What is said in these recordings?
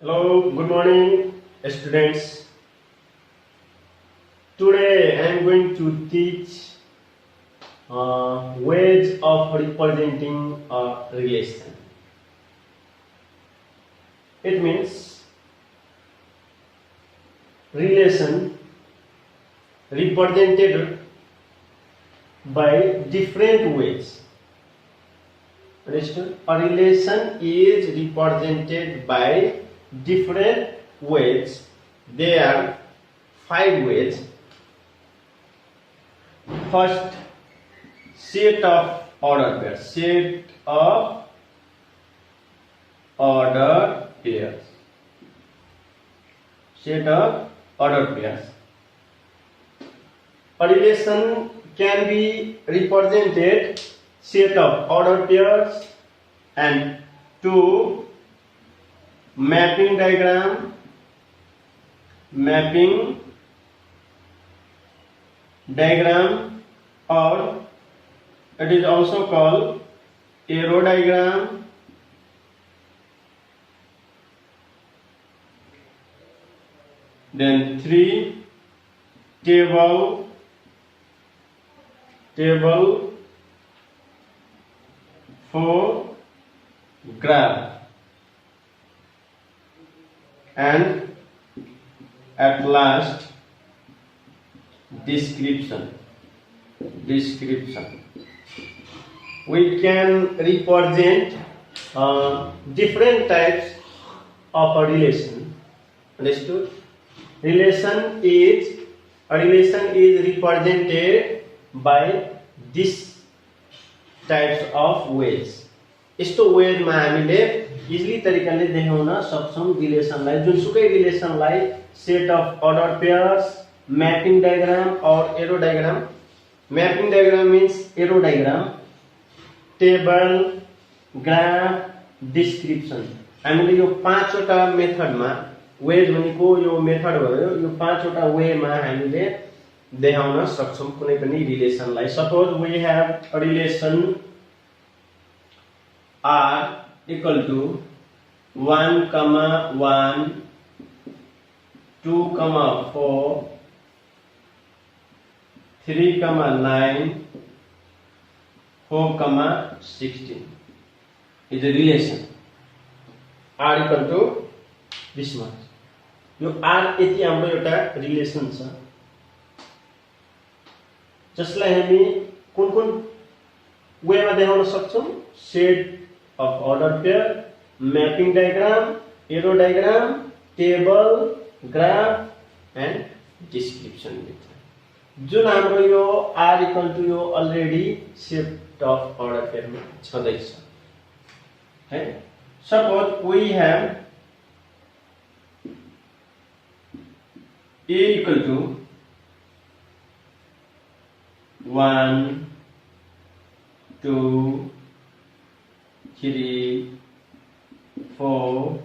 Hello, good morning, students. Today I am going to teach ways of representing a relation. It means relation represented by different ways. Understood? A relation is represented by different ways. There are 5 ways. First, set of order pairs. Set of order pairs. Set of order pairs. A relation can be represented set of order pairs and 2 mapping diagram or it is also called arrow diagram, then 3 table, 4 graph, and at last description. We can represent different types of a relation. Understood? A relation is represented by this types of ways. यस्तो वेमा हामीले easily तरिकाले देखाउन सक्छौं रिलेसनलाई, जुनसुकै रिलेसनलाई set of order pairs, mapping diagram और arrow diagram. Mapping diagram means arrow diagram, table, graph, description. हामीले यो 5 वटा मेथडमा वेज भनेको यो मेथड भयो. यो 5 वटा वेमा हामीले देखाउन सक्छौं कुनै पनि रिलेसनलाई. Suppose we have a relation R equal to 1, 1, 2, 4, 3, 9, 4, 16 is a relation. R equal to this much. यो R यति हाम्रो एउटा रिलेसन छ जसलाई हामी कुन वेमा देखाउन सक्छौं. Set of order pair, mapping diagram, arrow diagram, table, graph and description method. जुन हाम्रो यो R equal to यो already set of order pair मा छदैछ है. Suppose we have A equal to 1, 2, 3, 4.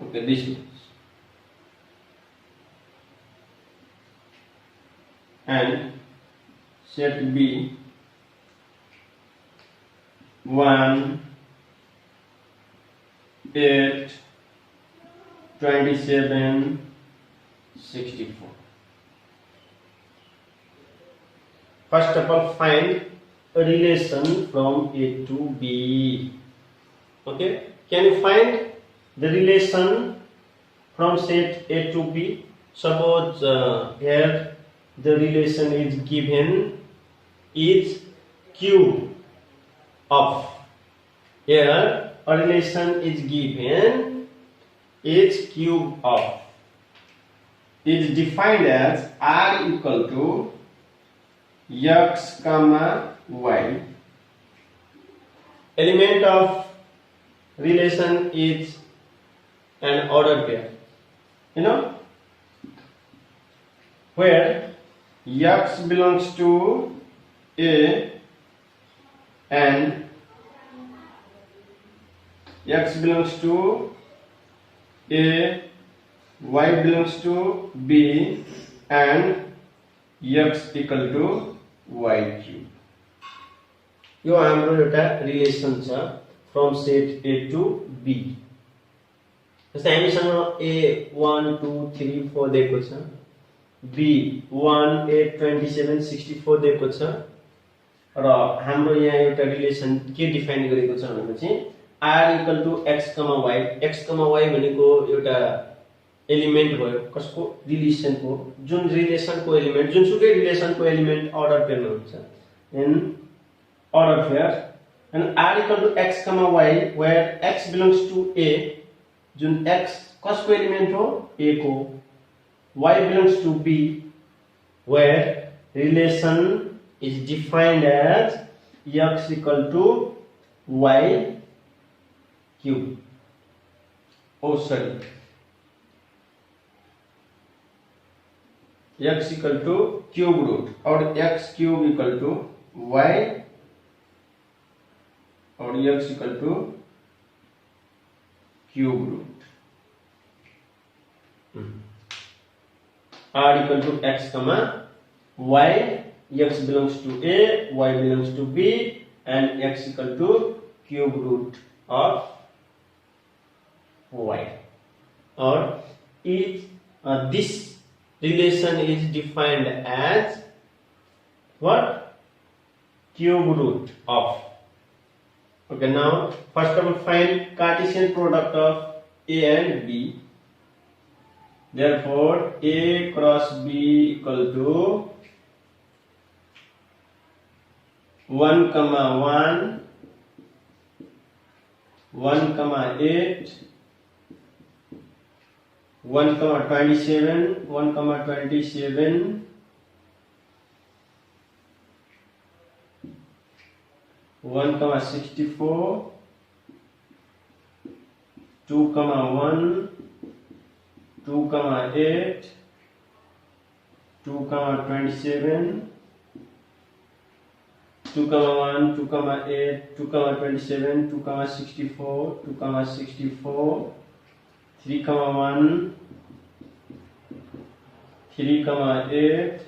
Okay, this much. And set B 1, 8, 27, 64. First of all, find a relation from A to B. Okay, can you find the relation from set A to B? Suppose here the relation is given is cube of. Here a relation is given is cube of. Is defined as R equal to x, y. Element of relation is an order pair. You know, where x belongs to A and x belongs to A, y belongs to B and x equal to y cube. यो हाम्रो एउटा relation छ. From set A to B. जस्तै हामीसँग ए 1 2 3 4 दिएको छ, be 1 8 27 64 दिएको छ र हाम्रो यहाँ एउटा रिलेसन के डिफाइन गरेको छ भनेपछि r equal to x, y। x, y भनेको एउटा एलिमेन्ट भयो कसको रिलेसनको, जुन रिलेसनको एलिमेन्ट जुनसुकै रिलेसनको एलिमेन्ट अर्डर पेयरमा हुन्छ in order pair, and r equal to x, y where x belongs to a, जुन x कसको एलिमेन्ट हो a को, y belongs to b where relation is defined as x equal to y cube. Oh, sorry. X equal to cube root और x cube equal to y और x equal to cube root. R equal to x comma y, x belongs to a, y belongs to b, and x equal to cube root of y. Or this relation is defined as what? Cube root of. Okay, now first of all find Cartesian product of a and b. Therefore a cross b equal to 1, 1, 1, 8, 1, 27, 1, 27, 1, 64, 2, 1, 2, 8, 2, 27, 2, 1, 2, 8, 2, 27, 2, 64, 2, 64, 3, 1, 3, 8,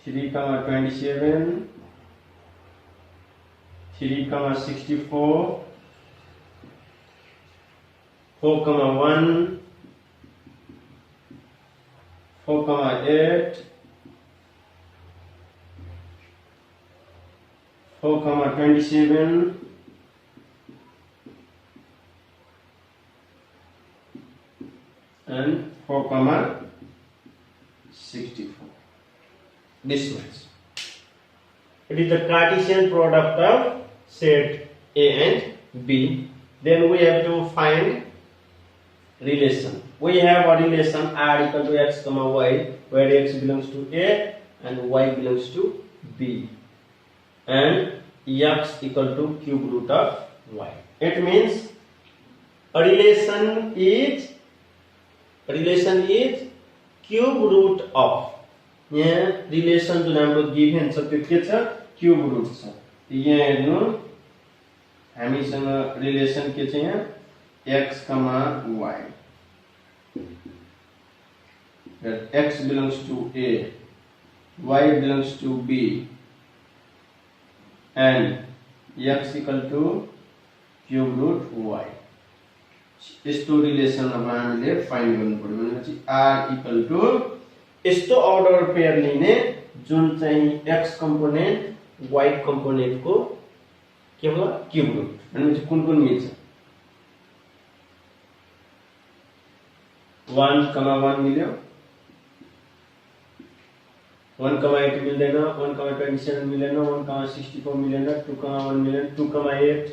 3, 27, 3, 64, 4, 1, 4, 8, 4, 27, and 4, 64. This much. It is the Cartesian product of set A and B. Then we have to find relation. We have a relation r equal to x, y, where x belongs to A and y belongs to B, and x equal to cube root of y. It means a relation is cube root of. यहाँ relation जुन हाम्रो given छ त्यो के छ, cube route छ। यहाँ हेर्नु हामीसँग रिलेसन के छ, यहाँ x, y, that x belongs to A, y belongs to B, and x equal to cube root y. यस्तो रिलेसन अब हामीले फाइन्ड गर्नु पर्यो भनेपछि r इक्वल टु यस्तो अर्डर पेयर लिने जुन चाहिँ x कम्पोनेन्ट y कम्पोनेन्ट को के हो क्यूब रूट भनेपछि कुन कुन मिल्छ, 1, 1 मिल्यो, 1, 8 मिल्दैन, 1, 27 मिलेन, 1, 64 मिलेन, 2, 1 मिलेन, 2, 8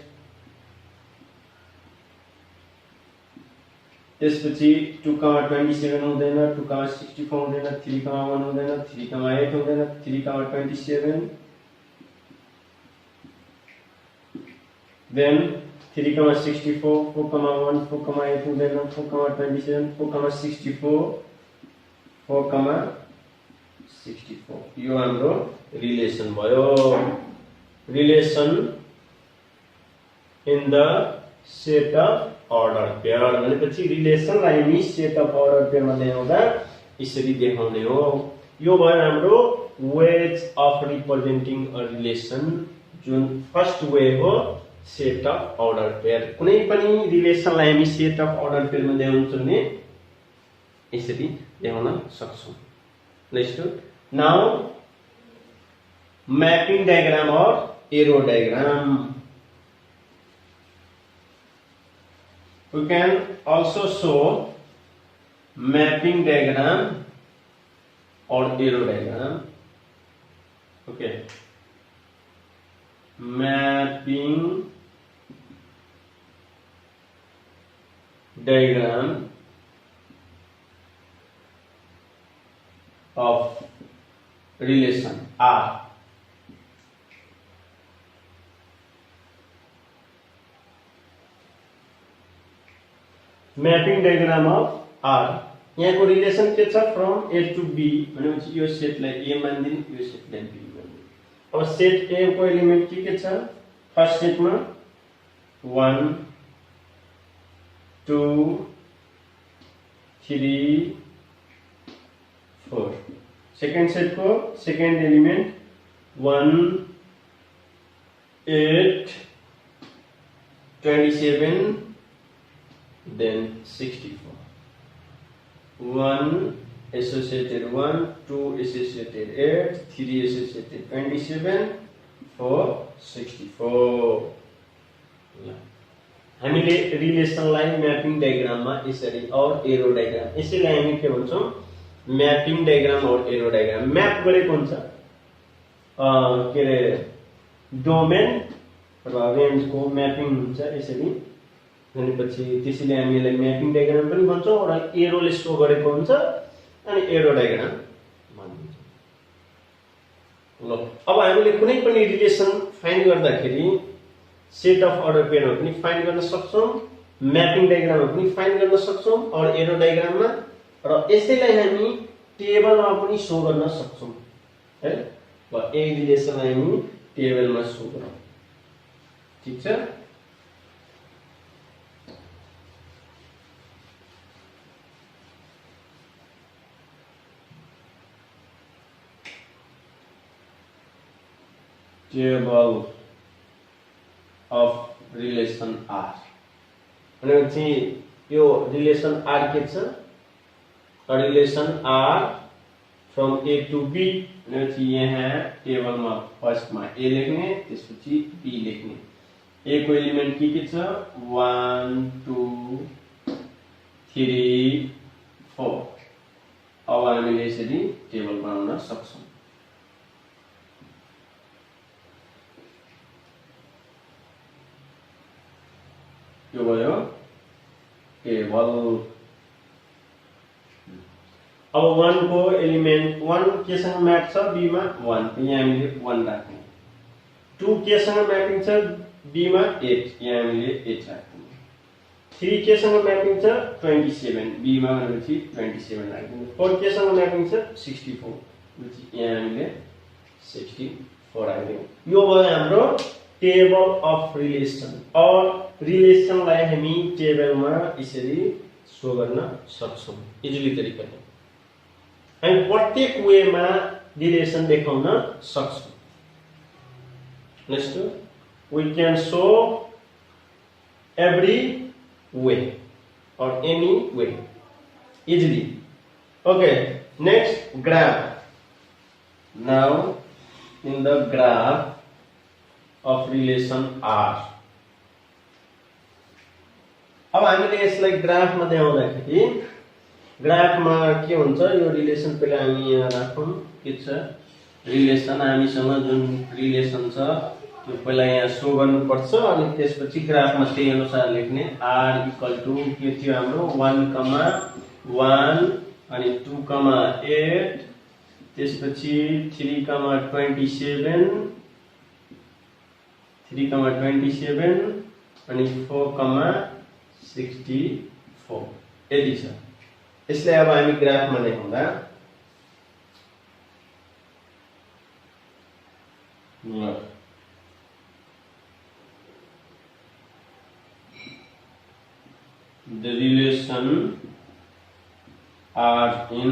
त्यसपछि 2, 27 हुँदैन, 2, 64 हुँदैन, 3, 1 हुँदैन, 3, 8 हुँदैन, 3, 27, then 3, 64, 4, 1, 4, 8 हुँदैन, 4, 27, 4, 64, 4, 64. यो हाम्रो रिलेसन भयो। Relation in the set of order pair भनेपछि रिलेसनलाई हामी सेट अफ अर्डर पेयरमा ल्याउँदा यसरी देखाउने हो। यो भयो हाम्रो wage of representing a relation, जुन फर्स्ट वे हो सेट अफ अर्डर पेयर। कुनै पनि रिलेसनलाई हामी सेट अफ अर्डर पेयरमा देखाउन सक्ने यसरी देखाउन सक्छौं। नेक्स्ट नाउ मैपिंग डायग्राम और arrow diagram. We can also show mapping diagram or arrow diagram. Okay, mapping diagram of relation R. Mapping diagram of R. यहाँ को रिलेसन के छ फ्रम ए टू बी भनेपछि यो सेटलाई ए मान्दिन, यो सेटलाई बी मान्दिन। अब set ए को एलिमेन्ट के छ? फर्स्ट सेटमा 1 2 3 4। सेकेन्ड सेट को second element 1 8 27 then 64। 1 associated 1, 2 associated 8, 3 associated 27, 4 64। हामीले रिलेसनलाई म्यापिङ डायग्राममा यसरी और एरो डायग्राम यसैलाई हामी के भन्छौं? म्यापिङ डायग्राम और एरो डायग्राम। म्याप गरेको हुन्छ के रे डोमेन र रेन्जको म्यापिङ हुन्छ यसरी भनेपछि त्यसैले हामी यसलाई म्यापिङ डायग्राम पनि भन्छौं र एरोले शो गरेको हुन्छ अनि एरो डायग्राम भनिन्छ। ल अब हामीले कुनै पनि रिलेसन फाइन्ड गर्दाखेरि सेट अफ अर्डर पेयरमा पनि फाइन्ड गर्न सक्छौं, म्यापिङ डायग्राममा पनि फाइन्ड गर्न सक्छौं और एरो डायग्राममा, र यसैलाई हामी टेबलमा पनि शो गर्न सक्छौं है। ल यही रिलेसनलाई हामी टेबलमा शो गरौँ। ठीक छ? टेबल अफ रिलेसन आर भनेपछि यो रिलेसन आर के छ? Relation R from A to B भनेपछि यहाँ टेबलमा फर्स्टमा ए लेख्ने, त्यसपछि बी लेख्ने। ए को एलिमेन्ट के छ? 1 2 3 4। अब हामीले यसरी टेबल बनाउन सक्छौं। यो भयो टेबल। अब 1 को एलिमेन्ट 1 केसँग म्याप छ? बी मा 1, यहाँ हामीले 1 राख्ने। 2 केसँग म्यापिङ छ? बी मा 8, यहाँ हामीले 8 राख्ने। 3 केसँग म्यापिङ छ? 27, बी मा भनेपछि 27 राख्ने। 4 केसँग म्यापिङ छ? 64, यहाँ हामीले 64 राख्ने। यो भयो हाम्रो टेबल अफ रिलेसन। और रिलेसनलाई हामी टेबलमा यसरी शो गर्न सक्छौं इजिली तरिकाले। हामी प्रत्येक वेमा रिलेसन देखाउन सक्छौं। Next we can show every way or any way easily. Okay, next graph. Now in the graph of relation R, अब हामीले यसलाई ग्राफमा देखाउँदाखेरि ग्राफमा के हुन्छ? यो रिलेसन पहिला हामी यहाँ राखौं। के छ? रिलेसन हामीसँग जुन रिलेसन छ त्यो पहिला यहाँ शो गर्नुपर्छ अनि त्यसपछि ग्राफमा त्यही अनुसार लेख्ने। r इक्वल टु के थियो हाम्रो? 1 1 अनि 2 8, त्यसपछि 3 27 अनि 4 64 यति छ। यसलाई अब हामी ग्राफमा देखाउँदा the relation are in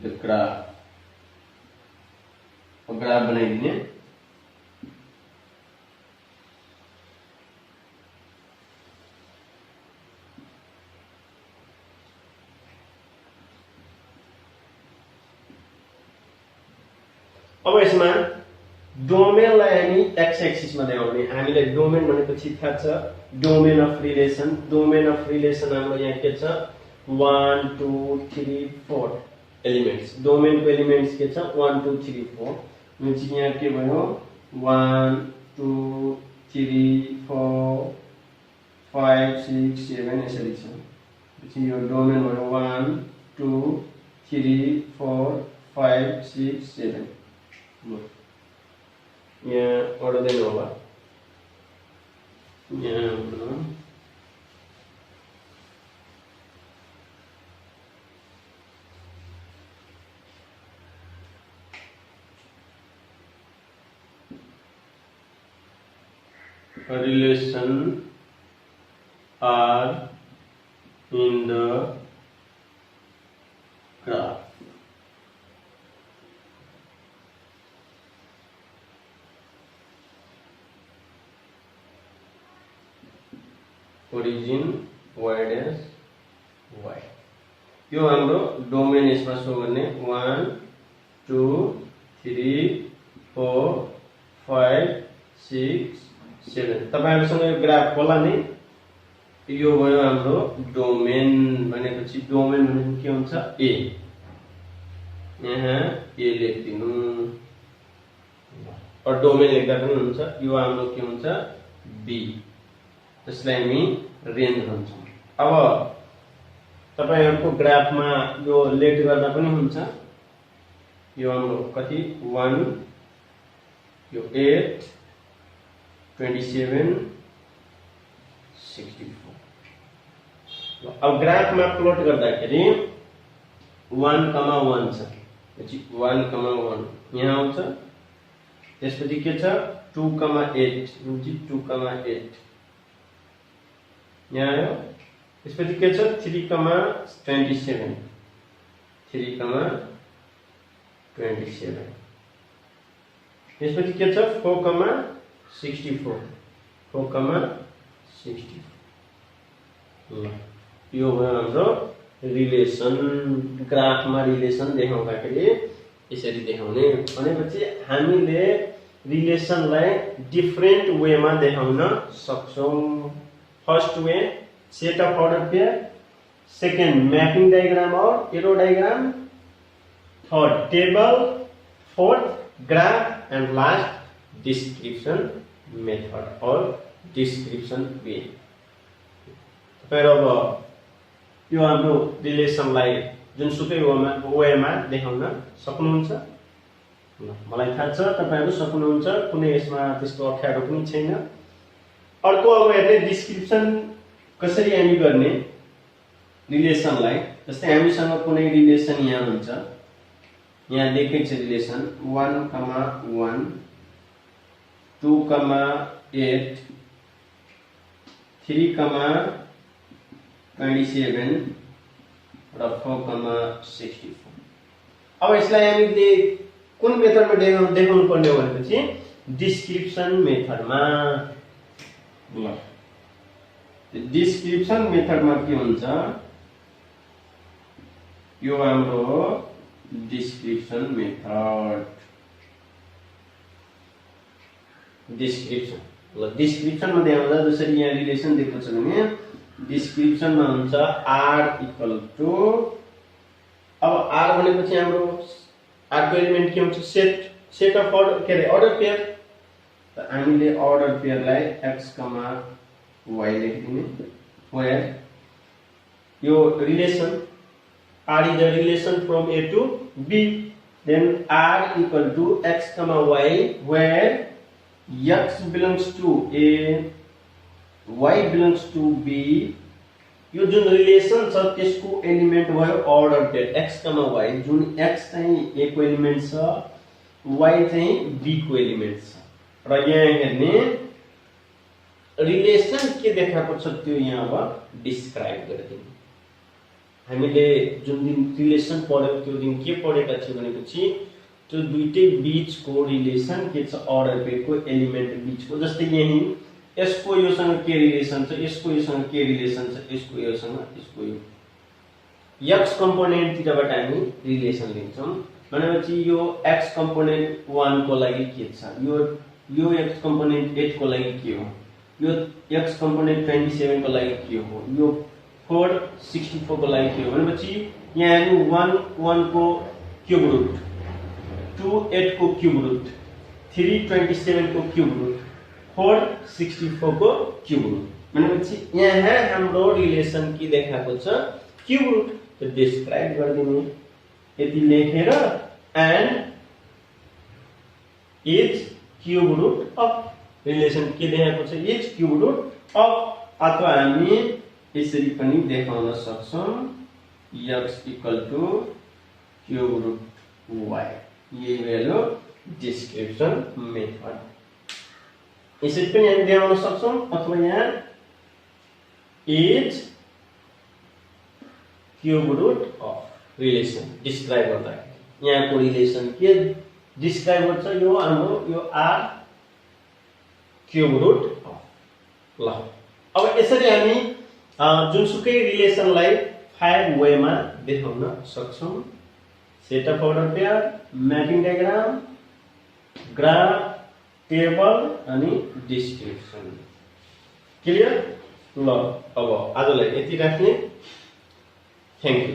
the graph। Graph बनाइदिने अब यसमा डोमेनलाई हामी एक्स एक्सिसमा देखाउने। हामीले डोमेन भनेपछि थाहा छ domain of relation. Domain of relation हाम्रो यहाँ के छ 1 2 3 4 एलिमेन्ट्स। डोमेनको एलिमेन्ट्स के छ 1 2 3 4 म्हणजे यहाँ के भयो 1 2 3 4 5 6 7 यसरी छ। पछि यो डोमेन भयो 1 2 3 4 5 6 7 यहाँ पढ्दैन होला यहाँ relation are in the graph. Origin y dash y यो हाम्रो डोमेन यसमा सो गर्ने 1 2 3 4 5 6 7 तपाईहरुसँग यो ग्राफ होला नि यो भयो हाम्रो डोमेन भनेपछि डोमेन भनेको के हुन्छ a यहाँ a लेख्दिनु और डोमेन लेख्दा पनि हुन्छ यो हाम्रो के हुन्छ b त्यसलाई हामी रेन्ज भन्छौं। अब तपाईहरुको ग्राफमा यो लेट गर्दा पनि हुन्छ यो हाम्रो कति 1 यो 8 27 64 अब ग्राफमा प्लट गर्दाखेरि 1 छ पछि 1 यहाँ आउँछ त्यसपछि के छ 2 8 पछि 2 8 यहाँ आयो त्यसपछि के छ 3 27 3 27 त्यसपछि के छ 4 64 4 60 ल यो भयो हाम्रो रिलेसन। ग्राफमा रिलेसन देखाउँदाखेरि यसरी देखाउने भनेपछि हामीले रिलेसनलाई डिफरेंट वेमा देखाउन सक्छौं। First way set of order pair, second mapping diagram और arrow diagram, third table, fourth graph and last description method और डिस्क्रिप्शन वे। अब यो हाम्रो रिलेसनलाई जुनसुकै वेमा देखाउन सक्नुहुन्छ। मलाई थाहा छ तपाईहरु सक्नुहुन्छ, कुनै यसमा त्यस्तो अप्ठ्यारो पनि छैन। अर्को अब हेर्ने डिस्क्रिप्सन कसरी हामी गर्ने रिलेसनलाई। जस्तै हामीसँग कुनै रिलेसन यहाँ हुन्छ, यहाँ लेखेको छ रिलेसन 1 1 2 8 3 27 र 4 64। अब यसलाई हामीले कुन मेथडमा देखाउनु पर्ने हो भनेपछि डिस्क्रिप्सन मेथडमा। ल डिस्क्रिप्सन मेथडमा के हुन्छ यो हाम्रो डिस्क्रिप्सन मेथड। डिस्क्रिप्सन ल डिस्क्रिप्सनमा देखाउँदा जसरी यहाँ रिलेसन दिएको छ भने डिस्क्रिप्सनमा हुन्छ r = अब r भनेपछि हाम्रो r को एलिमेन्ट के हुन्छ सेट अफ अर्डर के रे अर्डर पेयर। त हामीले अर्डर पेयरलाई x, y लेखिदिने where यो relation r is the relation from a to b, then r = x, y where x belongs to a, y belongs to b। यो जुन relation छ त्यसको element भयो अर्डर पेयर x, y, जुन x चाहिँ a को element छ, y चाहिँ b को एलिमेन्ट छ। र यहाँ हेर्ने रिलेसन के देखाएको छ त्यो यहाँ अब डिस्क्राइब गरिदिनु। हामीले जुन दिन रिलेसन पढ्यौं त्यो दिन के पढेका थियौं भनेपछि त्यो दुईटै बीचको रिलेसन के छ अर्डर पेयरको एलिमेन्ट बीचको। जस्तै यही यसको योसँग के रिलेसन छ, यसको योसँग के रिलेसन छ, यसको योसँग यसको यो x कम्पोनेन्ट तिरबाट हामी रिलेसन लिन्छौं। भनेपछि यो x कम्पोनेन्ट 1 को लागि के छ, यो x कम्पोनेन्ट 8 को लागि के हो, यो x कम्पोनेन्ट 27 को लागि के हो, यो 4 64 को लागि के हो। भनेपछि यहाँ हेर्नु 1 1 को क्यूब रुट, 2 8 को क्यूब रुट, 3 27 को क्यूब रुट, 4 64 को क्यूब रुट। भनेपछि यहाँ हाम्रो रिलेसन के देखाएको छ, क्यूब रुट। त डिस्क्राइब गर्दिनु यति लेखेर and is cube root of relation के देखाएको छ, इज क्यूब रुट अफ, अथवा हामी यसरी पनि देखाउन सक्छौं x equal to cube root y। यही भयो डिस्क्रिप्सन मेथड। यसरी पनि हामी देखाउन सक्छौं, अथवा यहाँ is cube root of relation describe गर्दाखेरि यहाँको रिलेसन के डिस्क्राइब गर्छ, यो हाम्रो यो आर क्यूब रुट अफ। ल अब यसरी हामी जुनसुकै रिलेसनलाई 5 वेमा देखाउन सक्छौं, set of order pair, mapping diagram, graph, table अनि डिस्क्रिप्सन। क्लियर? ल अब आजलाई यति राख्ने। Thank you.